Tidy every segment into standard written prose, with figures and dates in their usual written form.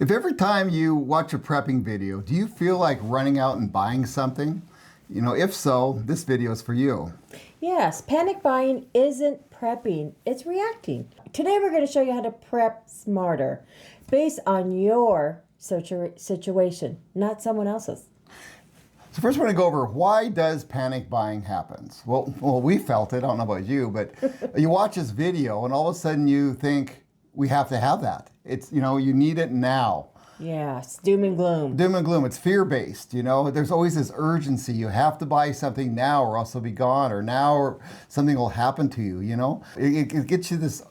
If every time you watch a prepping video, do you feel like running out and buying something? If so, this video is for you. Yes, panic buying isn't prepping, it's reacting. Today we're going to show you how to prep smarter based on your situation, not someone else's. So first we're going to go over why does panic buying happen? Well, we felt it. I don't know about you, but you watch this video and all of a sudden you think we have to have that. It's, you need it now. Yes, doom and gloom. Doom and gloom. It's fear-based, There's always this urgency. You have to buy something now or else it'll be gone, or now or something will happen to you, It gets you this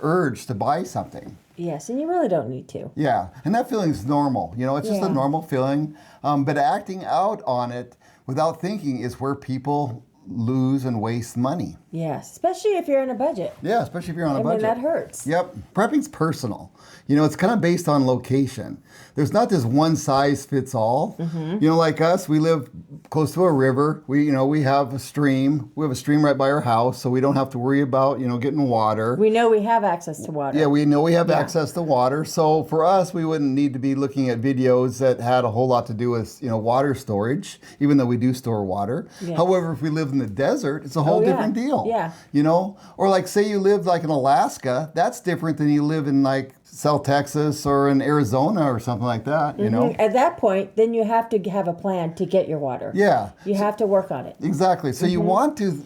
urge to buy something. Yes, and you really don't need to. Yeah, and that feeling is normal. It's just a normal feeling. But acting out on it without thinking is where people lose and waste money. Yes, especially if you're on a budget. Yeah, especially if you're on a budget. I mean, that hurts. Yep. Prepping's personal. It's kind of based on location. There's not this one size fits all. Mm-hmm. Like us, we live close to a river. We have a stream. We have a stream right by our house, so we don't have to worry about, getting water. We know we have access to water. Yeah, we know we have access to water. So for us, we wouldn't need to be looking at videos that had a whole lot to do with, water storage, even though we do store water. Yes. However, if we live in the desert, it's a whole different deal. Yeah. Or like say you live like in Alaska, that's different than you live in like South Texas or in Arizona or something like that, Mm-hmm. At that point, then you have to have a plan to get your water. Yeah. You have to work on it. Exactly. So you want to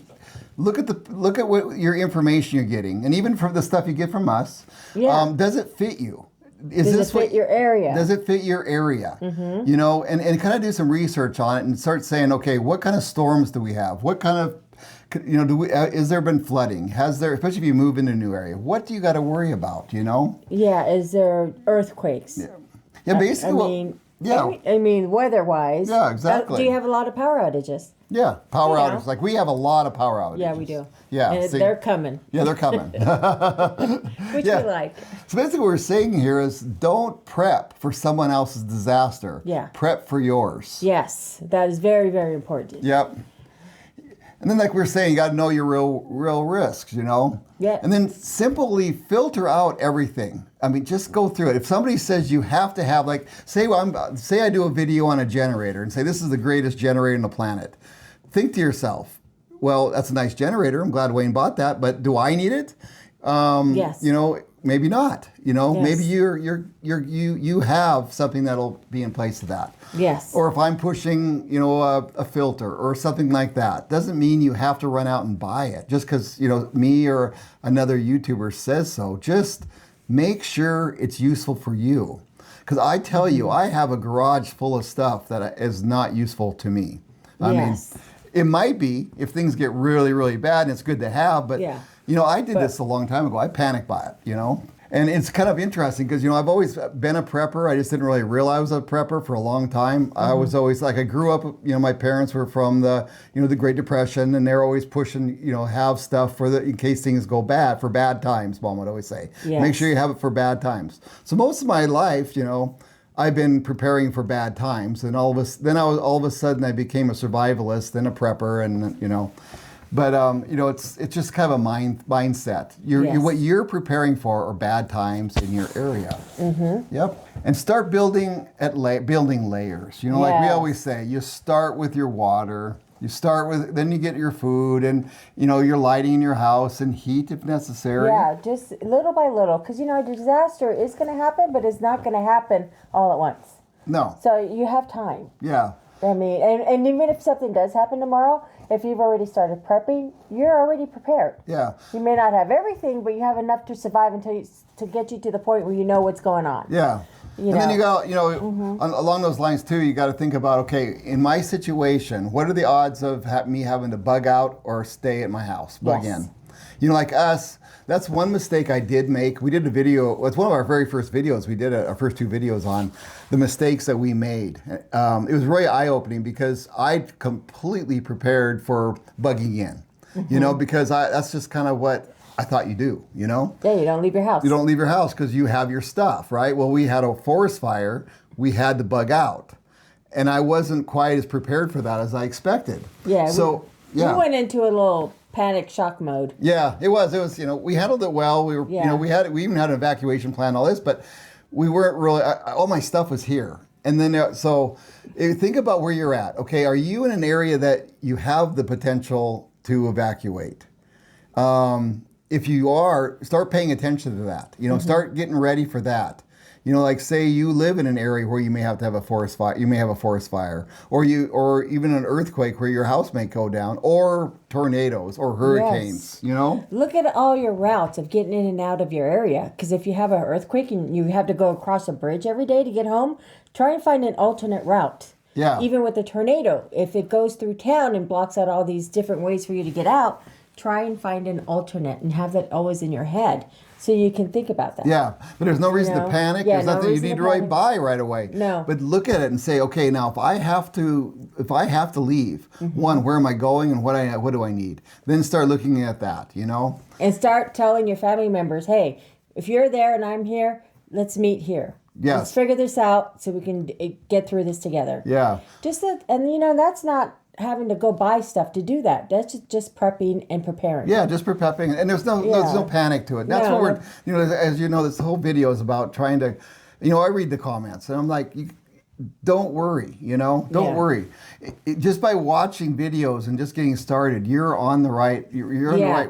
look at what your information you're getting, and even from the stuff you get from us. Yeah. Does it fit you? Does it fit your area? Does it fit your area? Mm-hmm. And kind of do some research on it and start saying, okay, what kind of storms do we have? What kind of is there been flooding? Especially if you move into a new area, what do you got to worry about? Yeah, is there earthquakes? Yeah, basically. I mean, weather-wise. Yeah, exactly. Do you have a lot of power outages? Yeah, power outages. Like we have a lot of power outages. Yeah, we do. Yeah, and they're coming. Yeah, they're coming. Which we like. So basically what we're saying here is don't prep for someone else's disaster. Yeah. Prep for yours. Yes, that is very, very important. Yep. And then like we were saying, you got to know your real risks, Yeah. And then simply filter out everything. I mean, just go through it. If somebody says you have to have, like, say I do a video on a generator and say this is the greatest generator on the planet. Think to yourself, well, that's a nice generator. I'm glad Wayne bought that, but do I need it? Yes. Maybe not. Yes. Maybe you have something that'll be in place of that. Yes. Or if I'm pushing, a filter or something like that, doesn't mean you have to run out and buy it just because, me or another YouTuber says so. Just make sure it's useful for you. Because I tell you, I have a garage full of stuff that is not useful to me. I mean, it might be if things get really, really bad and it's good to have, but I did this a long time ago. I panic buy it, And it's kind of interesting because, I've always been a prepper. I just didn't really realize I was a prepper for a long time. Mm-hmm. I was always like, I grew up, my parents were from the Great Depression, and they're always pushing, have stuff in case things go bad, for bad times, Mom would always say. Yes. Make sure you have it for bad times. So most of my life, I've been preparing for bad times, and all of a sudden I became a survivalist, then a prepper, and But it's just kind of a mindset. What you're preparing for are bad times in your area. Mm-hmm. Yep. And start building layers. Like we always say, you start with your water. Then you get your food, and your lighting in your house and heat if necessary. Yeah, just little by little, because a disaster is going to happen, but it's not going to happen all at once. No. So you have time. Yeah. I mean, and even if something does happen tomorrow, if you've already started prepping, you're already prepared. Yeah. You may not have everything, but you have enough to survive to get you to the point where you know what's going on. Yeah. Then you got, along those lines too, you got to think about, okay, in my situation, what are the odds of me having to bug out or stay at my house, bug in? Like us, that's one mistake I did make. We did a video, it's one of our very first videos. We did our first two videos on the mistakes that we made. It was really eye-opening because I'd completely prepared for bugging in, because that's just kind of what I thought you do, Yeah, you don't leave your house. You don't leave your house because you have your stuff, right? Well, we had a forest fire. We had to bug out. And I wasn't quite as prepared for that as I expected. Yeah. We went into a little panic shock mode. Yeah, it was, we handled it well. We were, we even had an evacuation plan, all this, but we weren't really, all my stuff was here. And then, think about where you're at. Okay, are you in an area that you have the potential to evacuate? If you are, start paying attention to that. Start getting ready for that. Like say you live in an area where you may have to have a forest fire. You may have a forest fire, or even an earthquake where your house may go down, or tornadoes or hurricanes. Yes. Look at all your routes of getting in and out of your area. Because if you have an earthquake and you have to go across a bridge every day to get home, try and find an alternate route. Yeah. Even with a tornado, if it goes through town and blocks out all these different ways for you to get out, try and find an alternate and have that always in your head. So you can think about that. Yeah, but there's no reason to panic. Yeah, there's nothing you need to really buy right away. No. But look at it and say, okay, now if I have to leave, one, where am I going and what do I need? Then start looking at that, And start telling your family members, hey, if you're there and I'm here, let's meet here. Yes. Let's figure this out so we can get through this together. Yeah. And that's not having to go buy stuff to do that. That's just prepping and preparing. Yeah, just prepping, and there's no panic to it. That's what we're, as you know, this whole video is about trying to, I read the comments and I'm like, don't worry, don't worry. Just by watching videos and just getting started, you're on the right. You're on the right.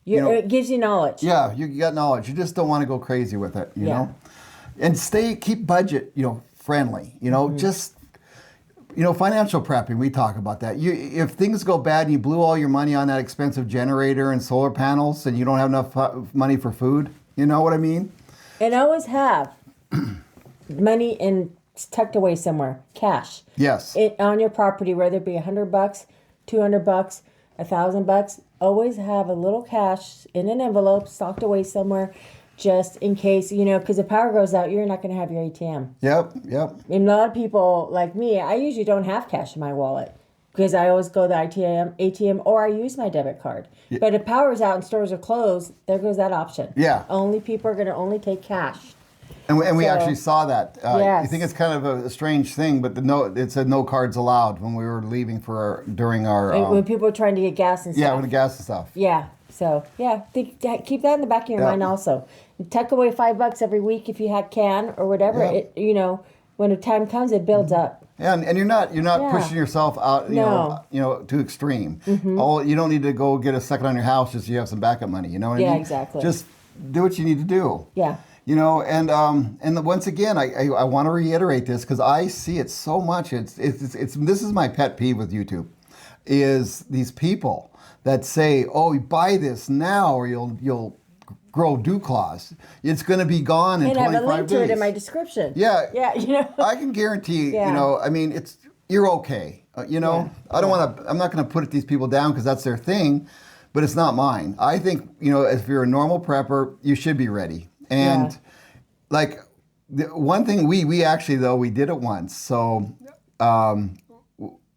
It gives you knowledge. Yeah, you got knowledge. You just don't want to go crazy with it, you know, and keep budget, friendly. Just. Financial prepping, we talk about that. If things go bad and you blew all your money on that expensive generator and solar panels and you don't have enough money for food, you know what I mean? And always have money tucked away somewhere, cash. Yes. On your property, whether it be $100, $200, $1,000, always have a little cash in an envelope stocked away somewhere. Just in case, because if power goes out, you're not going to have your ATM. Yep. And a lot of people like me, I usually don't have cash in my wallet because I always go to the ATM or I use my debit card. Yeah. But if power's out and stores are closed, there goes that option. Yeah. Only people are going to only take cash. And we actually saw that. Yes. I think it's kind of a strange thing, but it said no cards allowed when we were leaving during our... when people were trying to get gas and stuff. Yeah, when the gas and stuff. Yeah. So, keep that in the back of your mind also. Tuck away $5 every week if you can or whatever. Yeah. When the time comes, it builds up. Yeah, and you're not pushing yourself out, to extreme. Mm-hmm. You don't need to go get a second on your house just so you have some backup money. You know what I mean? Yeah, exactly. Just do what you need to do. Yeah. And once again, I want to reiterate this because I see it so much. This is my pet peeve with YouTube, is these people that say, "Oh, buy this now, or you'll grow dew claws. It's going to be gone in 25 days." And I have a link to it in my description. Yeah, yeah, I can guarantee. I mean, you're okay. I don't want to. I'm not going to put these people down because that's their thing, but it's not mine. I think if you're a normal prepper, you should be ready. And the one thing we actually though we did it once, so.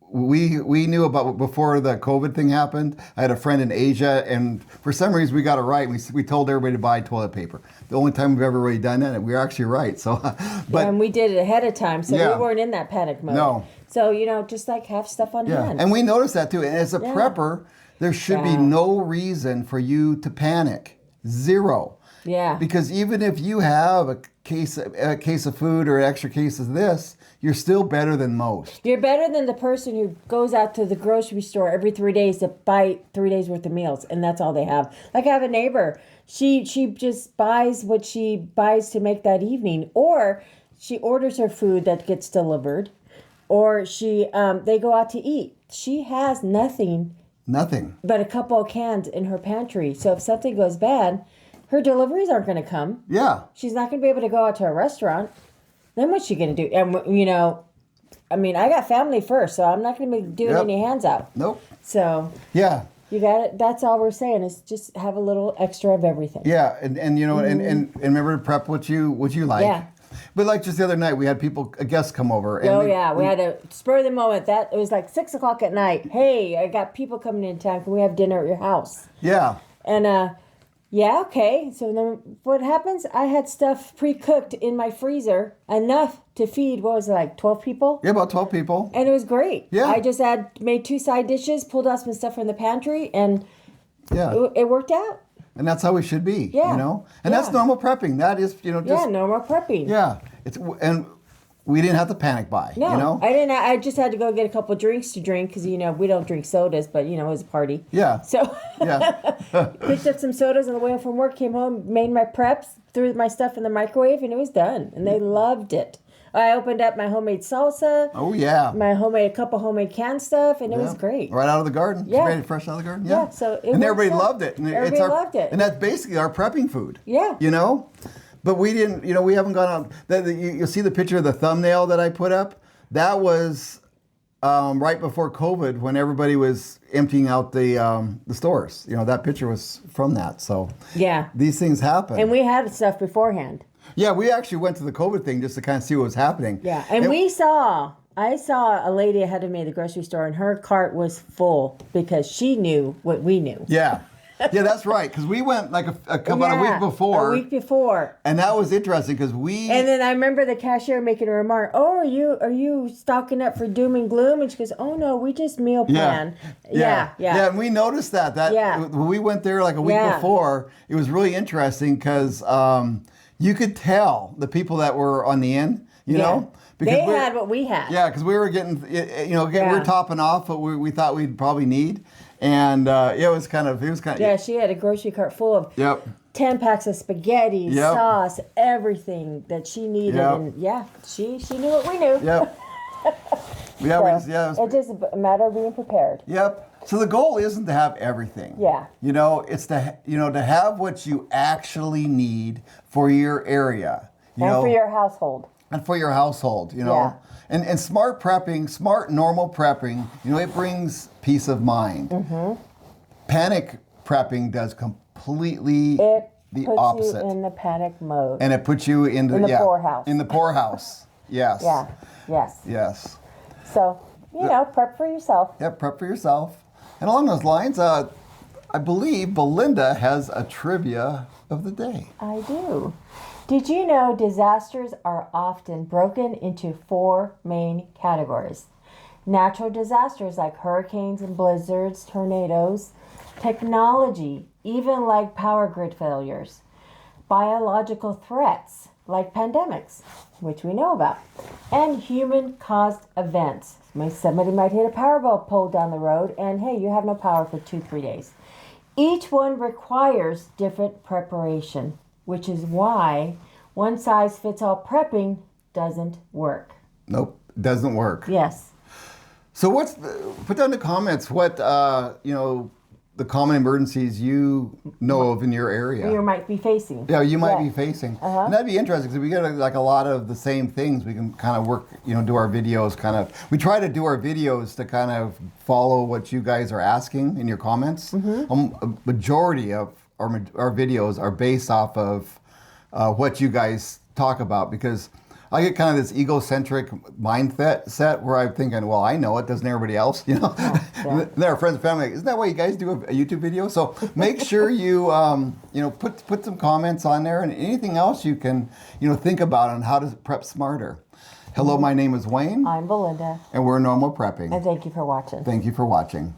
We knew about before the COVID thing happened. I had a friend in Asia, and for some reason we got it right. We told everybody to buy toilet paper. The only time we've ever really done that, and we were actually right. So, and we did it ahead of time, so we weren't in that panic mode. No. So just have stuff on hand. And we noticed that too. And as a prepper, there should be no reason for you to panic. Zero. Yeah. Because even if you have a case of food or an extra case of this, you're still better than most. You're better than the person who goes out to the grocery store every 3 days to buy 3 days worth of meals, and that's all they have. Like I have a neighbor. She just buys what she buys to make that evening, or she orders her food that gets delivered, or they go out to eat. She has nothing but a couple of cans in her pantry. So if something goes bad, her deliveries aren't going to come. Yeah. She's not going to be able to go out to a restaurant. Then what's she going to do? And, I got family first, so I'm not going to be doing any hands out. Nope. So. Yeah. You got it. That's all we're saying is just have a little extra of everything. Yeah. And and remember to prep what you like. Yeah. But like just the other night, we had a guest come over. And we had a spur of the moment. It was like 6:00 at night. Hey, I got people coming in town. Can we have dinner at your house? Yeah. And, yeah, okay. So then what happens? I had stuff pre-cooked in my freezer, enough to feed, 12 people? Yeah, about 12 people. And it was great. Yeah. I just made 2 side dishes, pulled out some stuff from the pantry, and it worked out. And that's how we should be, Yeah. you know? And that's Yeah. normal prepping. That is, you know, Yeah, just, normal prepping. yeah. And we didn't have to panic buy, No, you know? I didn't. I just had to go get a couple drinks to drink because we don't drink sodas, but it was a party. Yeah. So Yeah. picked up some sodas on the way home from work. Came home, made my preps, threw my stuff in the microwave, and it was done. And they loved it. I opened up my homemade salsa. Oh, yeah. A couple homemade canned stuff, and it was great. Right out of the garden. Yeah. Ready, fresh out of the garden. Yeah, Yeah. so it and works everybody out. loved it. And Everybody loved it. And that's basically our prepping food. Yeah. You know? But we didn't, we haven't gone out. You'll see the picture of the thumbnail that I put up. That was right before COVID when everybody was emptying out the stores. That picture was from that. So Yeah. these things happen. And we had stuff beforehand. Yeah, we actually went to the COVID thing just to kind of see what was happening. Yeah, and I saw a lady ahead of me at the grocery store, and her cart was full because she knew what we knew. Yeah. Yeah, that's right. Because we went like about a week before. A week before. And that was interesting because And then I remember the cashier making a remark, "Oh, are you stocking up for doom and gloom?" And she goes, "Oh no, we just meal plan." Yeah. Yeah, and we noticed that when we went there like a week before, it was really interesting because you could tell the people that were on the end, you know? Because they had what we had. Yeah, because we were getting, we were topping off what we thought we'd probably need. And it was kind of. Yeah, she had a grocery cart full of 10 packs of spaghetti, sauce, everything that she needed. Yep. And she knew what we knew. Yep. It's just a matter of being prepared. Yep. So the goal isn't to have everything. Yeah. It's to have what you actually need for your area. For your household. And for your household, Yeah. And smart prepping, smart normal prepping, it brings peace of mind. Mm-hmm. Panic prepping does completely the opposite. Puts you in the panic mode. And it puts you in the poorhouse. In the poorhouse. Yes. Yeah. Yes. Yes. So, prep for yourself. Yeah, prep for yourself. And along those lines, I believe Belinda has a trivia of the day. I do. Did you know disasters are often broken into 4 main categories? Natural disasters like hurricanes and blizzards, tornadoes, technology, even like power grid failures, biological threats like pandemics, which we know about, and human-caused events. Somebody might hit a power pole down the road and hey, you have no power for 2-3 days. Each one requires different preparation, which is why one-size-fits-all prepping doesn't work. Nope, doesn't work. Yes. So put down in the comments what, the common emergencies you know of in your area. You might be facing. Yeah, you might be facing. Uh-huh. And that'd be interesting because we get like a lot of the same things. We can kind of work, do our videos we try to do our videos to kind of follow what you guys are asking in your comments. Mm-hmm. A majority of our videos are based off of what you guys talk about because I get kind of this egocentric mindset where I'm thinking, well, I know it, doesn't everybody else? Yeah. Then our friends and family, isn't that why you guys do a YouTube video? So make sure you, put some comments on there and anything else you can, think about on how to prep smarter. Hello, my name is Wayne. I'm Belinda. And we're Normal Prepping. And thank you for watching. Thank you for watching.